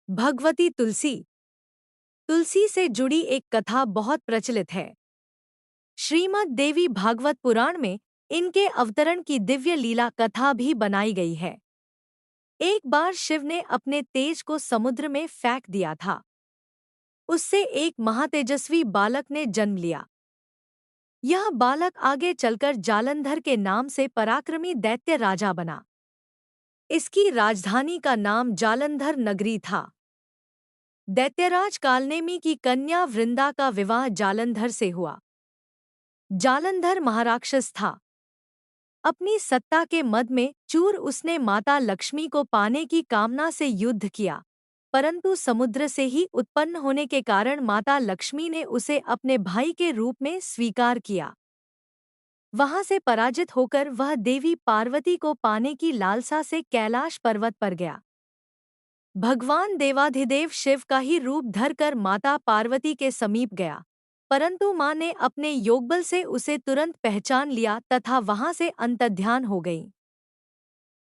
भगवती तुलसी। तुलसी से जुड़ी एक कथा बहुत प्रचलित है। श्रीमद् देवी भागवत पुराण में इनके अवतरण की दिव्य लीला कथा भी बनाई गई है। एक बार शिव ने अपने तेज को समुद्र में फेंक दिया था। उससे एक महातेजस्वी बालक ने जन्म लिया। यह बालक आगे चलकर जालंधर के नाम से पराक्रमी दैत्य राजा बना। इसकी राजधानी का नाम जालंधर नगरी था। दैत्यराज कालनेमी की कन्या वृंदा का विवाह जालंधर से हुआ। जालंधर महाराक्षस था। अपनी सत्ता के मद में चूर उसने माता लक्ष्मी को पाने की कामना से युद्ध किया, परंतु समुद्र से ही उत्पन्न होने के कारण माता लक्ष्मी ने उसे अपने भाई के रूप में स्वीकार किया। वहां से पराजित होकर वह देवी पार्वती को पाने की लालसा से कैलाश पर्वत पर गया। भगवान देवाधिदेव शिव का ही रूप धरकर माता पार्वती के समीप गया, परंतु मां ने अपने योगबल से उसे तुरंत पहचान लिया तथा वहां से अंतर्ध्यान हो गई।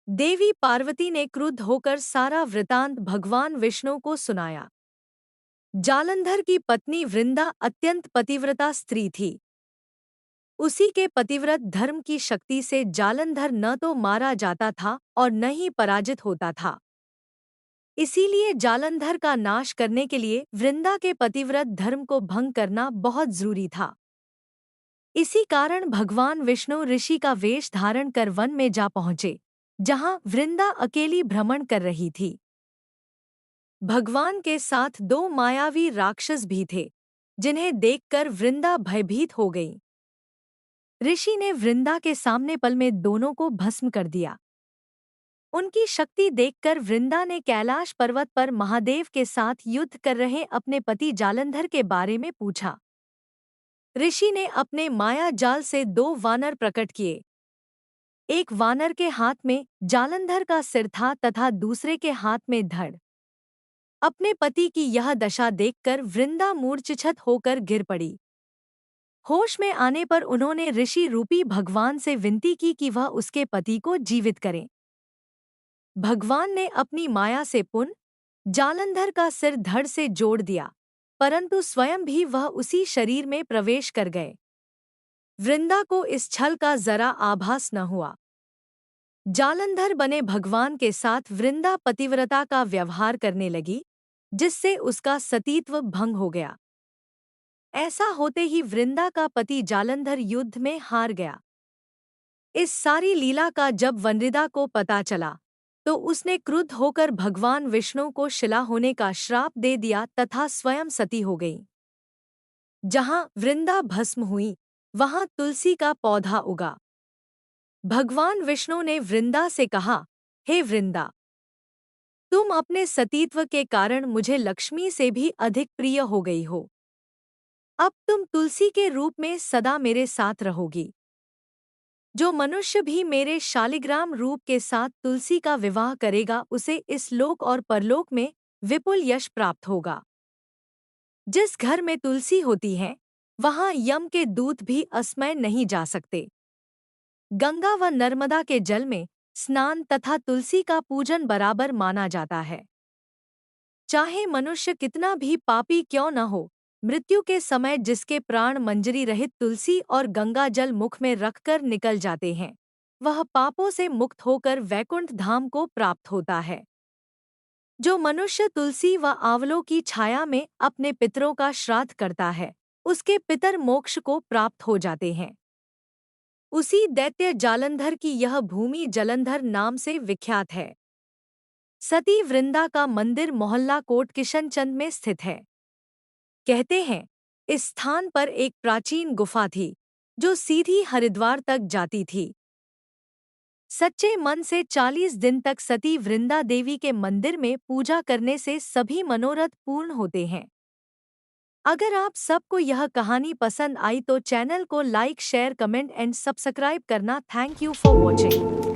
देवी पार्वती ने क्रुद्ध होकर सारा वृतांत भगवान विष्णु को सुनाया। जालंधर की पत्नी वृंदा अत्यंत पतिव्रता स्त्री थी। उसी के पतिव्रत धर्म की शक्ति से जालंधर न तो मारा जाता था और न ही पराजित होता था। इसीलिए जालंधर का नाश करने के लिए वृंदा के पतिव्रत धर्म को भंग करना बहुत जरूरी था। इसी कारण भगवान विष्णु ऋषि का वेश धारण कर वन में जा पहुंचे, जहां वृंदा अकेली भ्रमण कर रही थी। भगवान के साथ दो मायावी राक्षस भी थे, जिन्हें देखकर वृंदा भयभीत हो गई। ऋषि ने वृंदा के सामने पल में दोनों को भस्म कर दिया। उनकी शक्ति देखकर वृंदा ने कैलाश पर्वत पर महादेव के साथ युद्ध कर रहे अपने पति जालंधर के बारे में पूछा। ऋषि ने अपने माया जाल से दो वानर प्रकट किए। एक वानर के हाथ में जालंधर का सिर था तथा दूसरे के हाथ में धड़। अपने पति की यह दशा देखकर वृंदा मूर्छित होकर गिर पड़ी। होश में आने पर उन्होंने ऋषि रूपी भगवान से विनती की कि वह उसके पति को जीवित करें। भगवान ने अपनी माया से पुनः जालंधर का सिर धड़ से जोड़ दिया, परंतु स्वयं भी वह उसी शरीर में प्रवेश कर गए। वृंदा को इस छल का जरा आभास न हुआ। जालंधर बने भगवान के साथ वृंदा पतिव्रता का व्यवहार करने लगी, जिससे उसका सतीत्व भंग हो गया। ऐसा होते ही वृंदा का पति जालंधर युद्ध में हार गया। इस सारी लीला का जब वनरिदा को पता चला, तो उसने क्रुद्ध होकर भगवान विष्णु को शिला होने का श्राप दे दिया तथा स्वयं सती हो गई। जहां वृंदा भस्म हुई, वहां तुलसी का पौधा उगा। भगवान विष्णु ने वृंदा से कहा, हे वृंदा, तुम अपने सतीत्व के कारण मुझे लक्ष्मी से भी अधिक प्रिय हो गई हो। अब तुम तुलसी के रूप में सदा मेरे साथ रहोगी। जो मनुष्य भी मेरे शालिग्राम रूप के साथ तुलसी का विवाह करेगा, उसे इस लोक और परलोक में विपुल यश प्राप्त होगा। जिस घर में तुलसी होती है, वहां यम के दूत भी अस्मय नहीं जा सकते। गंगा व नर्मदा के जल में स्नान तथा तुलसी का पूजन बराबर माना जाता है। चाहे मनुष्य कितना भी पापी क्यों न हो, मृत्यु के समय जिसके प्राण मंजरी रहित तुलसी और गंगा जल मुख में रखकर निकल जाते हैं, वह पापों से मुक्त होकर वैकुंठ धाम को प्राप्त होता है। जो मनुष्य तुलसी व आंवलों की छाया में अपने पितरों का श्राद्ध करता है, उसके पितर मोक्ष को प्राप्त हो जाते हैं। उसी दैत्य जालंधर की यह भूमि जलंधर नाम से विख्यात है। सती वृंदा का मंदिर मोहल्ला कोट किशनचंद में स्थित है। कहते हैं, इस स्थान पर एक प्राचीन गुफा थी, जो सीधी हरिद्वार तक जाती थी। सच्चे मन से 40 दिन तक सती वृंदा देवी के मंदिर में पूजा करने से सभी मनोरथ पूर्ण होते हैं। अगर आप सबको यह कहानी पसंद आई तो चैनल को like, share, comment and subscribe करना। Thank you for watching.